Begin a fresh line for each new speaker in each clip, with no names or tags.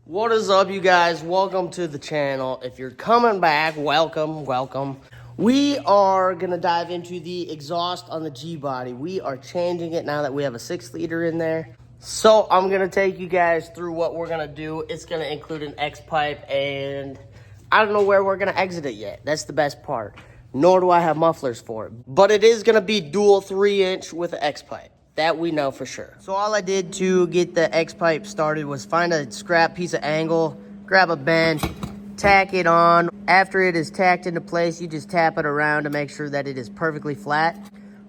What is up, you guys? Welcome to the channel. If you're coming back, welcome. We are going to dive into the exhaust on the G-Body. We are changing it now that we have a 6-liter in there. So I'm going to take you guys through what we're going to do. It's going to include an X-pipe, and I don't know where we're going to exit it yet. That's the best part. Nor do I have mufflers for it. But it is going to be dual 3-inch with an X-pipe. That we know for sure. So all I did to get the X-pipe started was find a scrap piece of angle, grab a bench, tack it on. After it is tacked into place, you just tap it around to make sure that it is perfectly flat.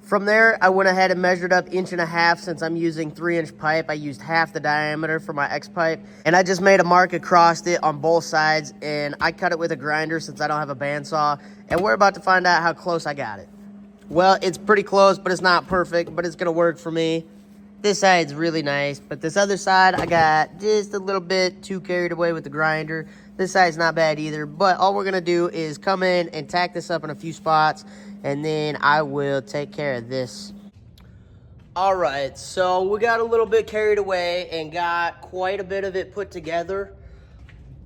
From there, I went ahead and measured up 1.5 inches. Since I'm using 3-inch pipe, I used half the diameter for my X-pipe. And I just made a mark across it on both sides, and I cut it with a grinder since I don't have a bandsaw. And we're about to find out how close I got it. Well, it's pretty close, but it's not perfect, but it's going to work for me. This side's really nice, but this other side, I got just a little bit too carried away with the grinder. This side's not bad either, but all we're going to do is come in and tack this up in a few spots, and then I will take care of this. All right, so we got a little bit carried away and got quite a bit of it put together,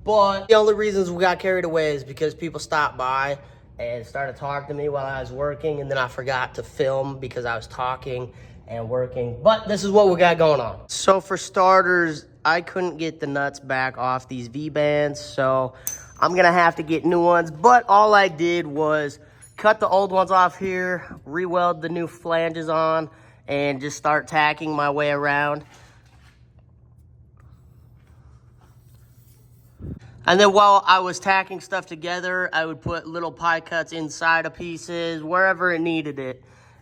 but the only reasons we got carried away is because people stopped by and started talking to me while I was working, and then I forgot to film because I was talking and working. But this is what we got going on. So for starters, I couldn't get the nuts back off these V-bands, so I'm gonna have to get new ones. But all I did was cut the old ones off here, re-weld the new flanges on, and just start tacking my way around. And then while I was tacking stuff together, I would put little pie cuts inside of pieces, wherever it needed it.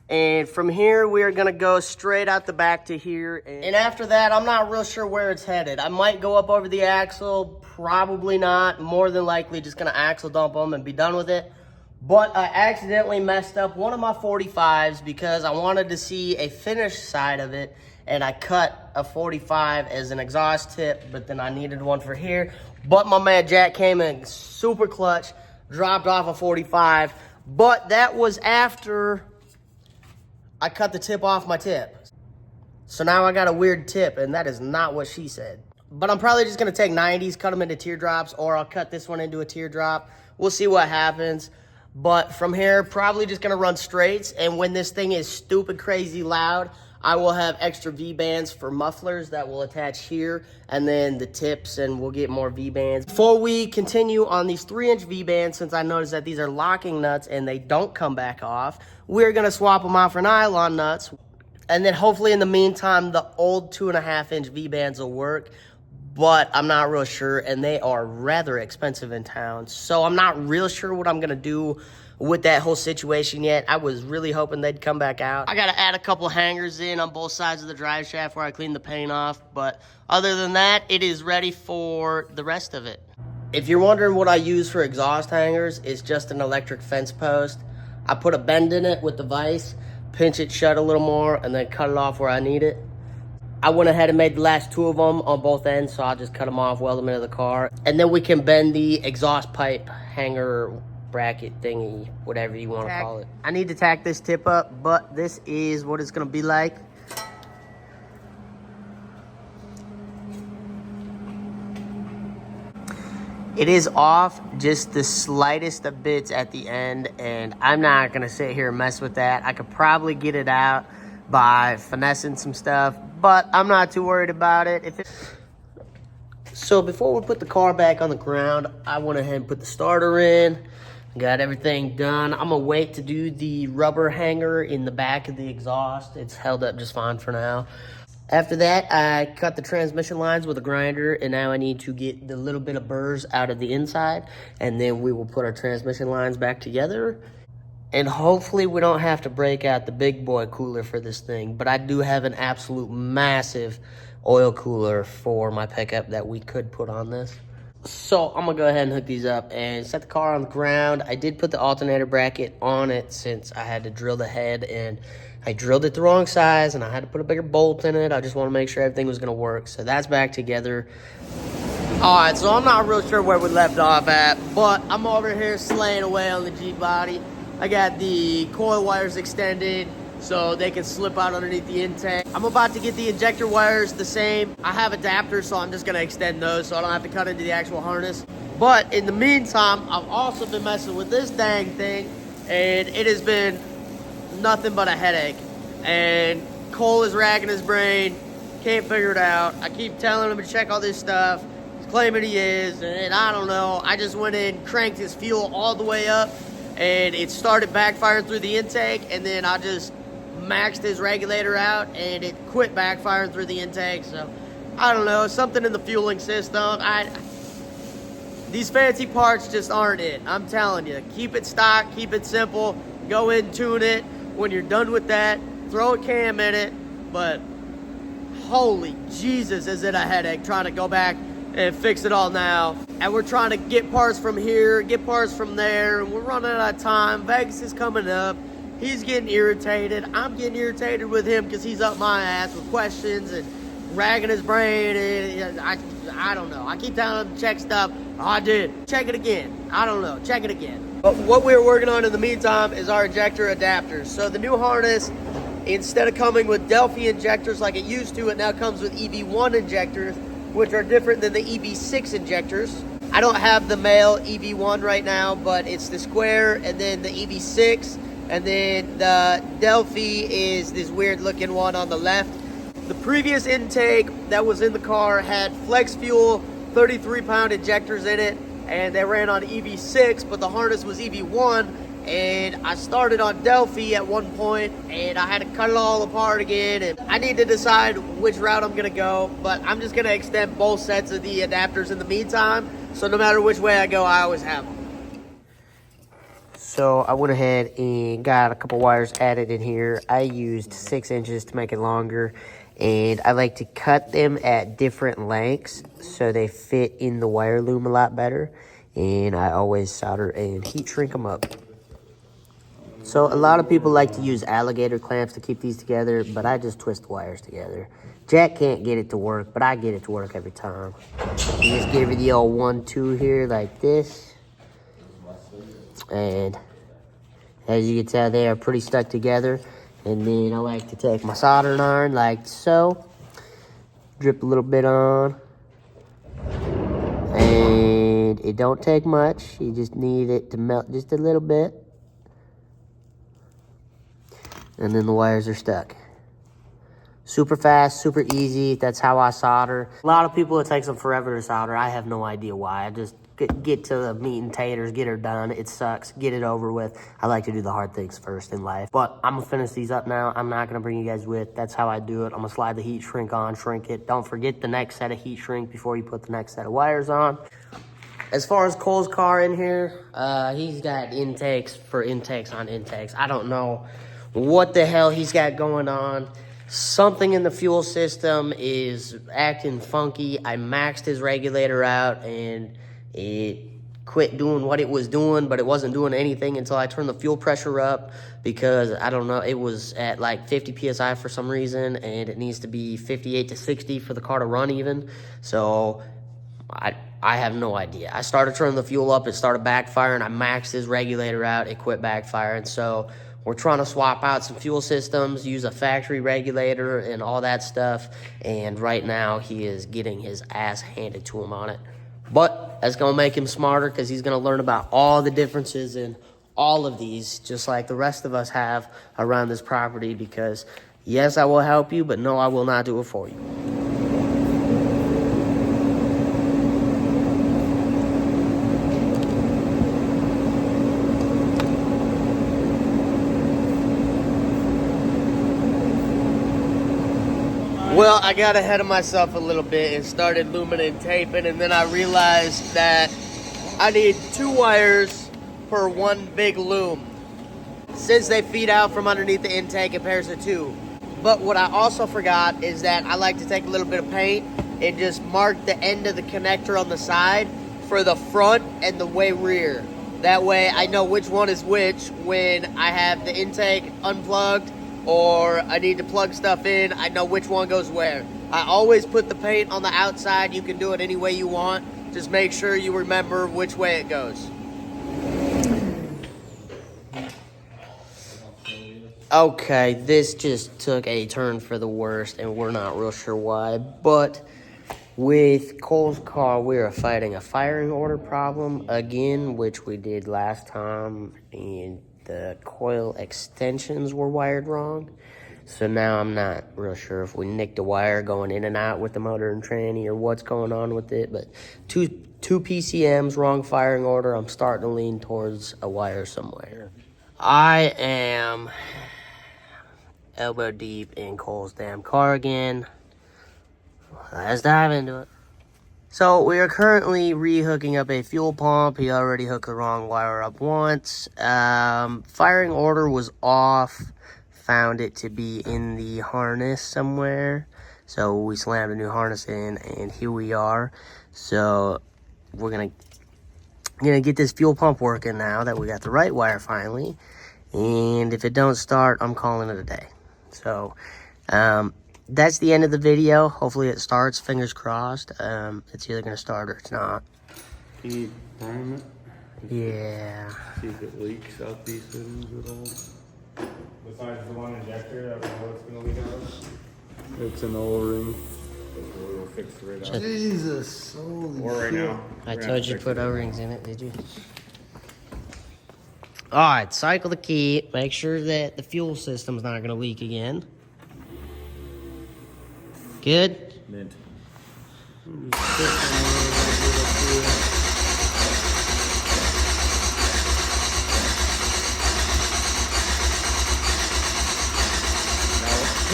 And from here, we are gonna go straight out the back to here. And after that, I'm not real sure where it's headed. I might go up over the axle, probably not. More than likely just gonna axle dump them and be done with it. But I accidentally messed up one of my 45s because I wanted to see a finished side of it. And I cut a 45 as an exhaust tip, but then I needed one for here. But my man Jack came in super clutch, dropped off a 45. But that was after I cut the tip off my tip. So now I got a weird tip, and that is not what she said. But I'm probably just gonna take 90s, cut them into teardrops, or I'll cut this one into a teardrop. We'll see what happens. But from here, probably just gonna run straights, and when this thing is stupid crazy loud, I will have extra V-bands for mufflers that will attach here, and then the tips, and we'll get more V-bands. Before we continue on these 3-inch V-bands, since I noticed that these are locking nuts and they don't come back off, we're gonna swap them out for nylon nuts. And then hopefully in the meantime, the old 2.5-inch V-bands will work, but I'm not real sure, and they are rather expensive in town. So I'm not real sure what I'm gonna do with that whole situation yet. I was really hoping they'd come back out. I gotta add a couple hangers in on both sides of the drive shaft where I clean the paint off, but other than that, it is ready for the rest of it. If you're wondering what I use for exhaust hangers, it's just an electric fence post. I put a bend in it with the vise, pinch it shut a little more, and then cut it off where I need it. I went ahead and made the last 2 of them on both ends, so I'll just cut them off, weld them into the car, and then we can bend the exhaust pipe hanger bracket thingy, whatever you want to call it. I need to tack this tip up, but this is what it's going to be like. It is off just the slightest of bits at the end, and I'm not going to sit here and mess with that. I could probably get it out by finessing some stuff, but I'm not too worried about it. So before we put the car back on the ground, I went ahead and put the starter in. Got everything done. I'm gonna wait to do the rubber hanger in the back of the exhaust. It's held up just fine for now. After that, I cut the transmission lines with a grinder, and now I need to get the little bit of burrs out of the inside, and then we will put our transmission lines back together. And hopefully we don't have to break out the big boy cooler for this thing, but I do have an absolute massive oil cooler for my pickup that we could put on this. So I'm gonna go ahead and hook these up and set the car on the ground. I did put the alternator bracket on it since I had to drill the head, and I drilled it the wrong size and I had to put a bigger bolt in it. I just want to make sure everything was gonna work. So that's back together. All right, so I'm not real sure where we left off at, but I'm over here slaying away on the G-Body. I got the coil wires extended, so they can slip out underneath the intake. I'm about to get the injector wires the same. I have adapters, so I'm just gonna extend those so I don't have to cut into the actual harness. But in the meantime, I've also been messing with this dang thing, and it has been nothing but a headache. And Cole is racking his brain, can't figure it out. I keep telling him to check all this stuff. He's claiming he is, and I don't know. I just went in, cranked his fuel all the way up, and it started backfiring through the intake, and then I just maxed his regulator out, and it quit backfiring through the intake. So I don't know, something in the fueling system. These fancy parts just aren't it. I'm telling you, keep it stock, keep it simple, go in, tune it. When you're done with that, throw a cam in it. But holy Jesus, is it a headache trying to go back and fix it all now. And we're trying to get parts from here, get parts from there, and we're running out of time. Vegas is coming up. He's getting irritated. I'm getting irritated with him because he's up my ass with questions and ragging his brain. And I don't know. I keep telling him to check stuff. Oh, I did. Check it again. I don't know. Check it again. But what we're working on in the meantime is our injector adapters. So the new harness, instead of coming with Delphi injectors like it used to, it now comes with EV1 injectors, which are different than the EV6 injectors. I don't have the male EV1 right now, but it's the square and then the EV6. And then the Delphi is this weird looking one on the left. The previous intake that was in the car had flex fuel, 33-pound injectors in it, and they ran on EV6, but the harness was EV1. And I started on Delphi at one point, and I had to cut it all apart again, and I need to decide which route I'm gonna go, but I'm just gonna extend both sets of the adapters in the meantime, so no matter which way I go, I always have them. So I went ahead and got a couple wires added in here. I used 6 inches to make it longer, and I like to cut them at different lengths so they fit in the wire loom a lot better, and I always solder and heat shrink them up. So a lot of people like to use alligator clamps to keep these together, but I just twist the wires together. Jack can't get it to work, but I get it to work every time. You just give it the old 1-2 here like this. And as you can tell, they are pretty stuck together. And then I like to take my soldering iron like so. Drip a little bit on. And it don't take much. You just need it to melt just a little bit. And then the wires are stuck. Super fast, super easy. That's how I solder. A lot of people, it takes them forever to solder. I have no idea why. I just get to the meat and taters, get her done. It sucks. Get it over with. I like to do the hard things first in life. But I'm going to finish these up now. I'm not going to bring you guys with. That's how I do it. I'm going to slide the heat shrink on, shrink it. Don't forget the next set of heat shrink before you put the next set of wires on. As far as Cole's car in here, he's got intakes for intakes on intakes. I don't know what the hell he's got going on. Something in the fuel system is acting funky. I maxed his regulator out and it quit doing what it was doing, but it wasn't doing anything until I turned the fuel pressure up because, I don't know, it was at like 50 PSI for some reason, and it needs to be 58 to 60 for the car to run even. So I have no idea. I started turning the fuel up, it started backfiring. I maxed his regulator out, it quit backfiring. So we're trying to swap out some fuel systems, use a factory regulator and all that stuff. And right now he is getting his ass handed to him on it. But that's going to make him smarter because he's going to learn about all the differences in all of these, just like the rest of us have around this property. Because, yes, I will help you, but no, I will not do it for you. Well, I got ahead of myself a little bit and started looming and taping, and then I realized that I need 2 wires per one big loom. Since they feed out from underneath the intake, it pairs to 2. But what I also forgot is that I like to take a little bit of paint and just mark the end of the connector on the side for the front and the way rear. That way I know which one is which when I have the intake unplugged or I need to plug stuff in. I know which one goes where. I always put the paint on the outside. You can do it any way you want. Just make sure you remember which way it goes. Okay, this just took a turn for the worst, and we're not real sure why. But with Cole's car, we are fighting a firing order problem again, which we did last time, and the coil extensions were wired wrong. So now I'm not real sure if we nicked a wire going in and out with the motor and tranny or what's going on with it. But two PCMs, wrong firing order. I'm starting to lean towards a wire somewhere. I am elbow deep in Cole's damn car again. Let's dive into it. So we are currently re-hooking up a fuel pump. He already hooked the wrong wire up once. Firing order was off. Found it to be in the harness somewhere. So we slammed a new harness in, and here we are. So we're gonna get this fuel pump working now that we got the right wire finally. And if it don't start, I'm calling it a day. So that's the end of the video. Hopefully it starts, fingers crossed. It's either gonna start or it's not.
Can you prime it?
Yeah.
See if it leaks out these fittings at all.
Besides the one injector that we know it's gonna leak out.
It's an O-ring.
We'll fix it right out.
Jesus, holy
Or right now.
I told you to put O-rings in it, did you? Alright, cycle the key. Make sure that the fuel system's not gonna leak again. Good?
Mint. Oh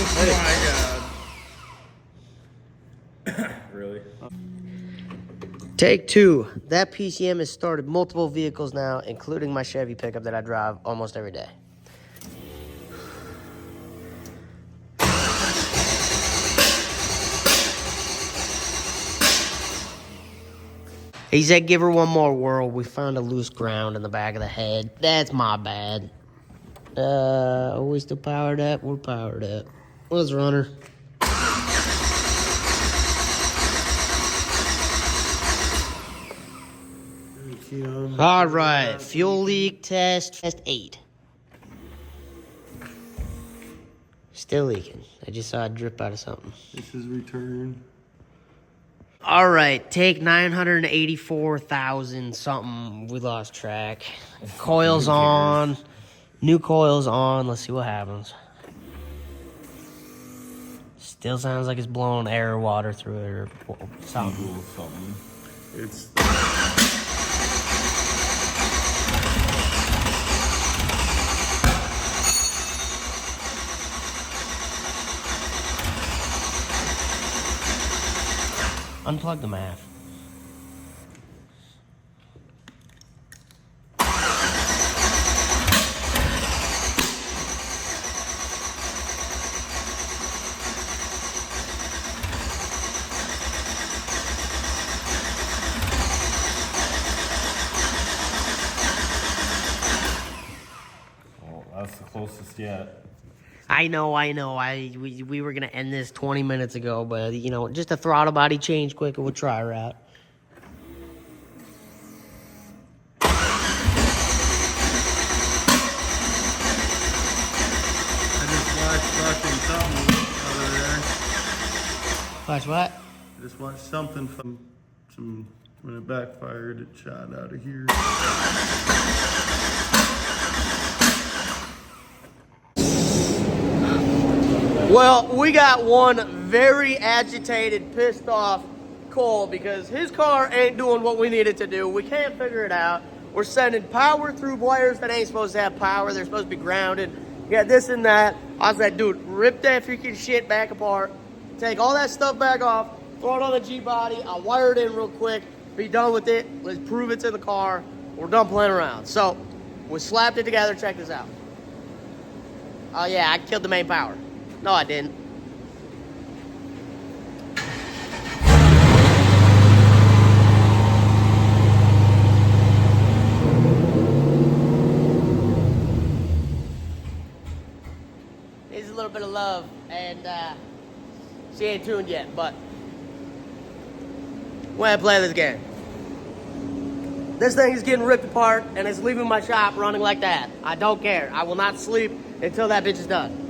my god. Really?
Take two. That PCM has started multiple vehicles now, including my Chevy pickup that I drive almost every day. He said, give her one more whirl. We found a loose ground in the back of the head. That's my bad. Are we still powered up? We're powered up. Let's run her. All right, fuel leak test 8. Still leaking. I just saw it drip out of something.
This is return.
All right, take 984,000 something. We lost track. Coils on. New coils on. Let's see what happens. Still sounds like it's blowing air or water through it or something.
It's
Unplug the MAF.
Well, that's the closest yet.
I know. We were gonna end this 20 minutes ago, but you know, just a throttle body change quick and we'll try her out.
I just watched fucking something over there.
Watch what?
I just watched something from when it backfired. It shot out of here.
Well, we got one very agitated, pissed off Cole because his car ain't doing what we need it to do. We can't figure it out. We're sending power through wires that ain't supposed to have power. They're supposed to be grounded. You got this and that. I was like, dude, rip that freaking shit back apart. Take all that stuff back off. Throw it on the G-body. I'll wire it in real quick. Be done with it. Let's prove it's in the car. We're done playing around. So, we slapped it together. Check this out. Oh, yeah, I killed the main power. No, I didn't. Needs a little bit of love, and she ain't tuned yet, but we're gonna play this game. This thing is getting ripped apart, and it's leaving my shop running like that. I don't care. I will not sleep until that bitch is done.